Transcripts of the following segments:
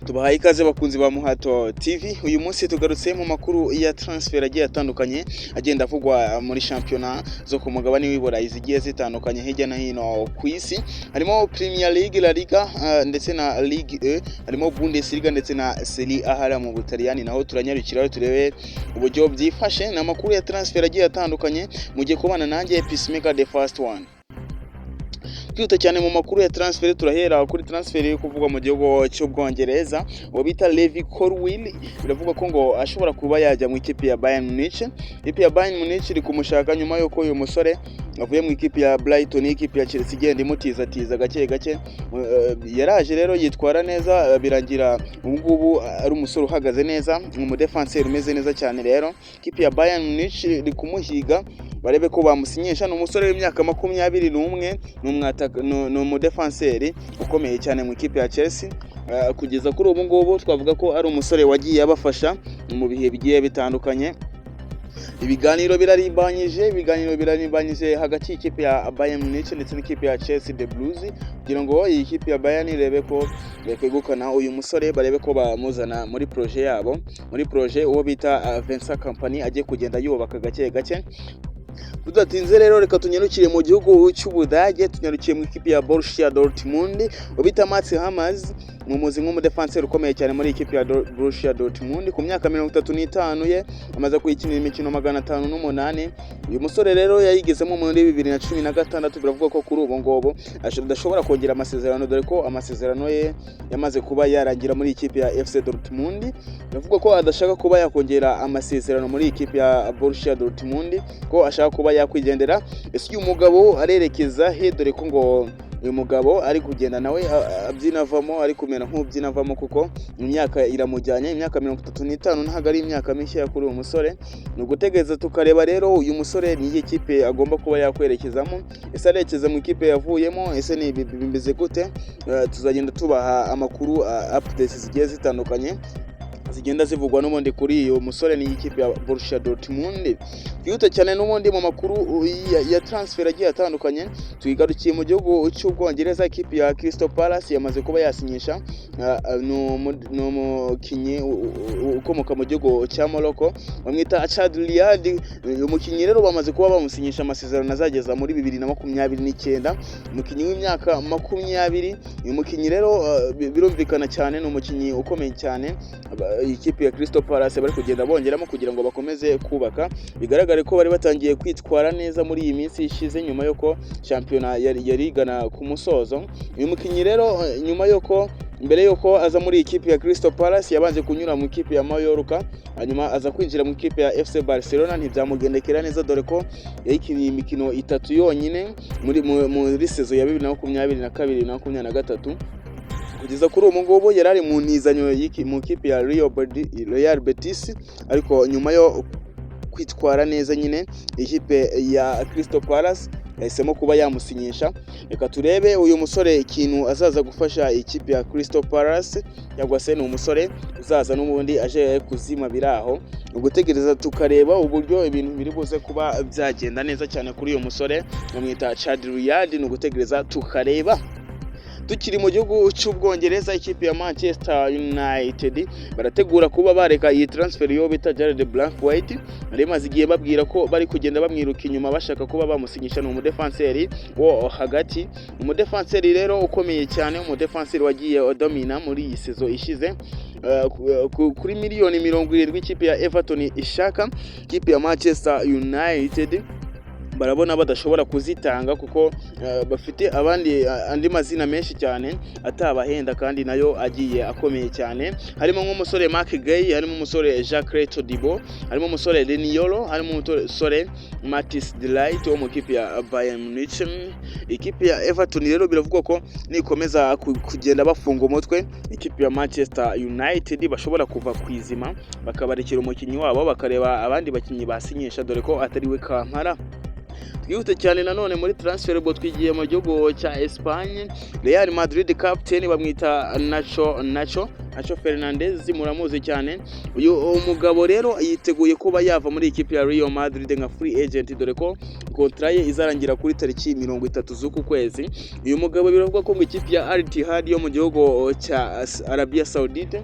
Tubahaye ikaze bakunzi ba Muhato TV. Uyu munsi tugarutse mu makuru ya transfer agiye atandukanye agenda avugwa muri championnat zo ku mugabane w'Iburayi zigiye zitandukanye hirya no hino ku isi. Harimo Premier League, La Liga ndetse na Ligue E, harimo Bundesliga ndetse na Serie A hara mu Butaliyani. Naho turanyarukiraho turebe uburyo byifashe na makuru ya transfer agiye atandukanye. Mugiye kubana nanjye Peacemaker the first one. Kwihuta cyane mu makuru ya transfer, turahera kuri transfer yo kuvugwa mu gihugu cy'Ubwongereza wabita Levi Colwill. Biravuga ko ngo ashobora kuba yajya mu ikipe ya Bayern Munich. Ikipe ya Bayern Munich iri kumushaka nyuma yuko uyu musore avuye mu ikipe ya Brighton, ikipe ya Chelsea igenda imutiza gake gake. Yaraje rero yitwara neza, birangira ubungubu ari umusore uhagaze neza, mu defenseur umeze neza cyane. Rero ikipe ya Bayern Munich iri kumuhiga barebe ko bamusinyisha. Ni umusore w'imyaka 21, ni umudefenseur ukomeye cyane mu ikipe ya Chelsea. Kugeza kuri ubu ngubu twavuga ko ari umusore wagiye abafasha mu bihe bigiye bitandukanye. Ibiganiro birarimbanyije hagati y'ikipe ya Bayern Munich ndetse n'ikipe ya Chelsea the Blues, kugira ngo iyi kipe ya Bayern irebe ko yakwegukana uyu musore, barebe ko bamuzana muri projet yabo, muri projet uwo bita Vincent Kompany agiye kugenda yubaka gake gake. Tudatinze rero reka tunyarukire mu gihugu cy'Ubudage, tunyarukiye mu ikipe ya Borussia Dortmund ubita Mats Hummels, umuzi nk'umudefenseur ukomeye cyane muri ikipe ya Borussia Dortmund. Ku myaka 35 ye amaze kuyikinira imikino 508. Uyu musore rero yayigezemo muri 2016. Biravuga ko kuri ubu ngobo adashobora kongera amasezerano, dore ko amasezerano ye yamaze kuba yarangira muri ikipe ya FC Dortmund. Biravuga ko adashaka kuba yakongera amasezerano muri ikipe ya Borussia Dortmund, ko ashaka kuba yakwigendera. Ese uyu mugabo arerekeza he? Dore ko ngo uyu mugabo ari kugenda nawe abyinavamo, ari kumera nk'ubyinavamo, kuko imyaka iramujyanye. Imyaka 35 ntago ari imyaka mishya kuri uyu musore. Ni ugutegereza tukareba rero uyu musore ni ikipe agomba kuba yakwerekezamo. Ese arekeza mu ikipe yavuyemo, ese ni bimeze gute? Tuzagenda tubaha amakuru updates zigiye zitandukanye zigenda zivugwa n'ubundi kuri iyo musore ni ikipe ya Borussia Dortmund. Kwihuta cyane n'ubundi mu makuru ya transfer agiye atandukanye, tuyigarukiye mu gihugu cy'Ubwongereza. Ikipe ya Crystal Palace yamaze kuba yasinyisha n'umukinyi ukomoka mu gihugu cya Morocco bamwita Chad Riyad. Uyu mukinyi rero bamaze kuba bamusinyisha amasezerano azageza muri 2029, umukinyi w'imyaka 20. Uyu mukinyi rero birumvikana cyane, ni umukinyi ukomeye cyane ikipe ya Crystal Palace bari kugenda bongeramo kugira ngo bakomeze kubaka. Bigaragare ko bari batangiye kwitwara neza muri iyi minsi ishize, nyuma yuko championnat yari igana ku musozo. Uyu mukinyi rero nyuma yuko mbere yuko aza muri ikipe ya Crystal Palace yabanje kunyura mu ikipe ya Mallorca, hanyuma aza kwinjira mu ikipe ya FC Barcelona. Ntibyamugendekera neza, dore ko yayikiniye imikino 3 yonyine muri saison ya 2022 na 2023. Kugeza kuri ubu ngubu yarari mu ntizanyo mu kipe ya Real Betis, ariko nyuma yo kwitwara neza nyine ikipe ya Crystal Palace yahisemo kuba yamusinyisha. Reka turebe uyu musore ikintu azaza gufasha ikipe ya Crystal Palace, cyangwa se ni umusore uzaza n'ubundi aje kuzima biraho. Ugutegereza tukareba uburyo ibintu biri buze kuba byagenda neza cyane kuri uyu musore bamwita Chad Riyad. Ni ugutegereza tukareba. Tukiri mu gihugu cy'Ubwongereza, ikipe ya Manchester United barategura kuba bareka iyi transfer yo bita Jared Braithwaite. Bari maze igihe babwira ko bari kugenda bamwiruka inyuma bashaka kuba bamusinyisha. Ni umudefenseur wo hagati, umudefenseur rero ukomeye cyane, umudefenseur wagiye odomina muri iyi saison ishize. Kuri miliyoni 70 ikipe ya Everton ishaka, ikipe ya Manchester United barabona badashobora kuzitanga, kuko bafite andi mazina menshi cyane atabahenda kandi nayo agiye akomeye cyane. Harimo nk'umusore Mark Gay, harimo umusore Jacques Todibo, harimo umusore Leniolo, harimo umusore Matis de Ligt wo mu kipe ya Bayern Munich. Ikipe ya Everton rero biravugwa ko nikomeza kugenda bafunga umutwe, ikipe ya Manchester United bashobora kuva kwizima bakabarekera umukinyi wabo bakareba abandi bakinyi basinyisha, dore ko atari we kampara. twihute cyane nanone muri transfer bo twigiye mu gihugu cya Espagne. Real Madrid captain bamwita Nacho Fernandez, muramuzi cyane. Uyu umugabo rero yiteguye kuba yava muri ikipe ya Real Madrid nka free agent, dore ko contrat ye izarangira kuri tariki 30 z'uku kwezi. Uyu mugabo biravuga ko mu ikipe ya Al Ittihad yo mu gihugu cya Arabia Saudite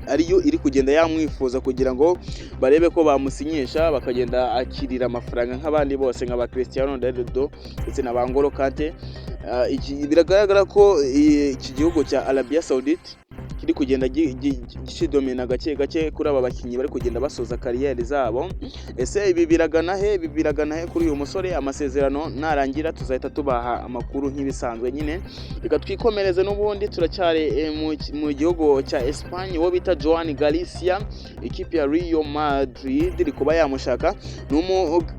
ariyo iri kugenda yamwifuza kugira ngo barebe ko bamusinyisha bakagenda akirira amafaranga nk'abandi bose nk'aba Cristiano Ronaldo ndetse na N'Golo Kante. Biragaragara ko iki gihugu cya Arabia Saudite kiri kugenda gidomina gake gake kuri aba bakinyi bari kugenda basoza kariyeri zabo. Ese ibi biragana he kuri uyu musore? Amasezerano narangira tuzahita tubaha amakuru nk'ibisanzwe nyine. Reka twikomereze n'ubundi turacyari mu gihugu cya Espagne. Wo bita Joan Garcia, ikipe ya Real Madrid iri kuba yamushaka.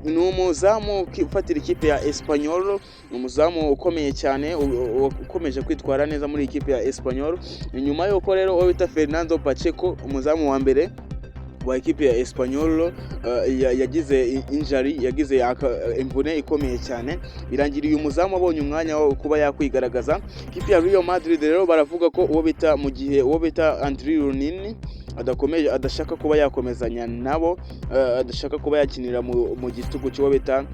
Ni umuzamu ufatira ikipe ya Espanyol, umuzamu ukomeye cyane ukomeje kwitwara neza muri ikipe ya Espanyol. Nyuma yuko rero uwo bita Fernando Pacheco, umuzamu wa mbere wa ekipe ya Espanyol yagize injury, yagize imvune ikomeye cyane, birangiriye umuzamu abonye umwanya wo kuba yakwigaragaza. Ikipe ya Real Madrid rero baravuga ko uwo bita Andriy Lunin adashaka kuba yakomezanya nabo, adashaka kuba yakinira mu gitugu cyo bita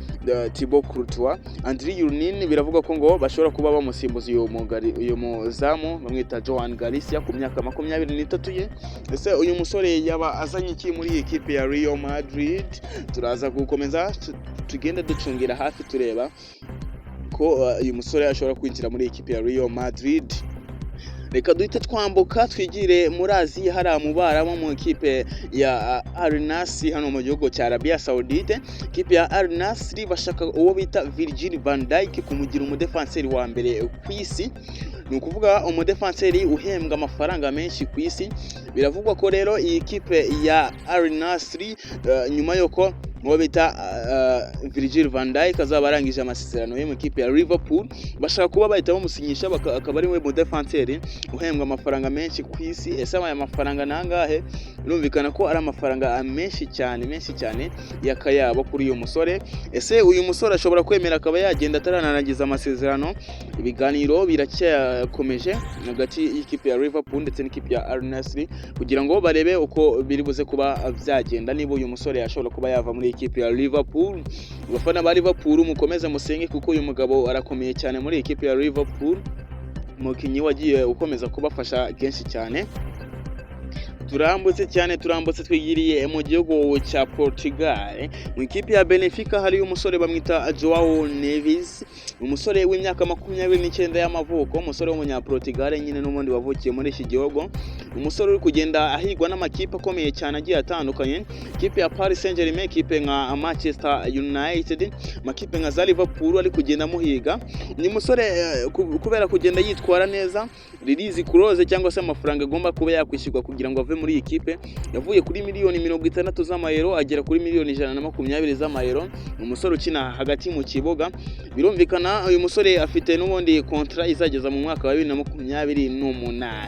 Thibaut Courtois. Andriy Lunin biravuga ko ngo bashobora kuba bamusimbuza uyu muzamu bamwita Joan Garcia ku myaka 23 ye. Ese uyu musore yaba azanye iki muri ekipe ya Real Madrid? Turaza gukomeza tugenda ducungira hafi tureba ko uyu musore ashobora kwinjira muri ekipe ya Real Madrid. Reka duhite twambuka twigire muri Aziya, hari amubara mu ikipe ya Al Nassr hano mu gihugu cya Arabia Saudite. Ikipe ya Al Nassr bashaka uwo bita Virgil van Dijk kumugira umudefanseri wa mbere ku isi. Ni ukuvuga umudefanseri uhembwa amafaranga menshi ku isi. Biravugwa ko rero iyi kipe ya Al Nassr nyuma yuko uwo bita Virgil van Dijk azaba arangije amasezerano ye mu ikipe ya Liverpool, bashaka kuba bahita bamusinyisha akaba ari we mudefanseri uhembwa amafaranga menshi ku isi. Ese aya mafaranga nangahe? Birumvikana ko ari amafaranga menshi cyane yakayabo kuri uyu musore. Ese uyu musore ashobora kwemera akaba yagenda ataranangiza amasezerano? Ibiganiro biracyakomeje hagati y'ikipe ya Liverpool ndetse n'ikipe ya Al Nassr kugira ngo barebe uko biri buze kuba byagenda, niba uyu musore ashobora kuba yava muri ikipe ya Liverpool. Abafana ba Liverpool mukomeze musenge kuko uyu mugabo arakomeye cyane muri ikipe ya Liverpool, umukinnyi wagiye ukomeza kubafasha kenshi cyane. Turambutse twigiriye mu gihugu cya Portugal. Mu ikipe ya Benfica hari umusore bamwita Joao Neves, umusore w'imyaka 29 y'amavuko, umusore w'umunyaportugal nyine n'umundi wavukiye muri iki gihugu. Umusore uri kugenda ahigwa n'amakipe akomeye cyane agiye atandukanye, ikipe ya Paris Saint-Germain, ikipe nka Manchester United, makipe nka za Liverpool ari kugenda muhiga. Ni umusore kubera kugenda yitwara neza, release clause cyangwa se amafaranga agomba kuba yakwishyurwa kugira ngo ave muri ikipe yavuye kuri miliyoni 60 z'amayero agera kuri miliyoni 120 z'amayero. Umusore ukina hagati mu kibuga. Birumvikana uyu musore afite n'ubundi contrat izageza mu mwaka wa 2028.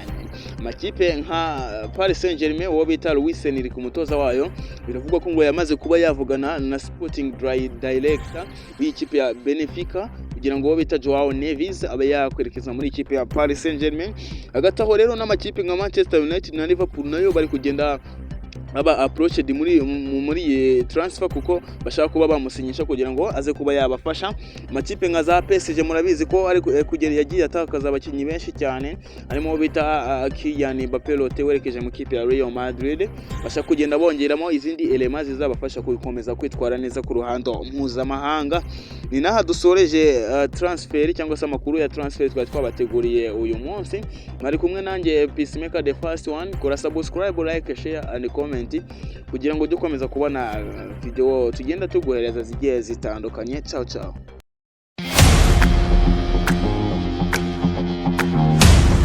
Makipe nka Paris Saint-Germain uwo bita Luis Enrique ku mutoza wayo biravugwa ko ngo yamaze kuba yavugana na Sporting Director w'ikipe ya Benfica kugira ngo uwo bita Joao Neves abe yakwerekeza muri ikipe ya Paris Saint-Germain. Hagati aho rero n'amakipe nka Manchester United na Liverpool nayo bari kugenda aba approached muri transfer kuko bashaka kuba bamusinyisha kugira ngo aze kuba yabafasha. Makipe nka za PSG murabizi ko ari kugera yagiye atakaza abakinyi benshi cyane, harimo bita Kylian Mbappé werekeje mu kipe ya Real Madrid. Bashaka kugenda bongeramo izindi elements zizabafasha gukomeza kwitwara neza ku ruhando mpuzamahanga. Ni naha dusoreje transfer cyangwa se amakuru ya transfer twabateguriye uyu munsi. Mwari kumwe nanjye Peacemaker the first one. Kora subscribe, like, share and comment kugira ngo dukomeza kubona video tugenda tuguhereza zigiye zitandukanye. Ciao.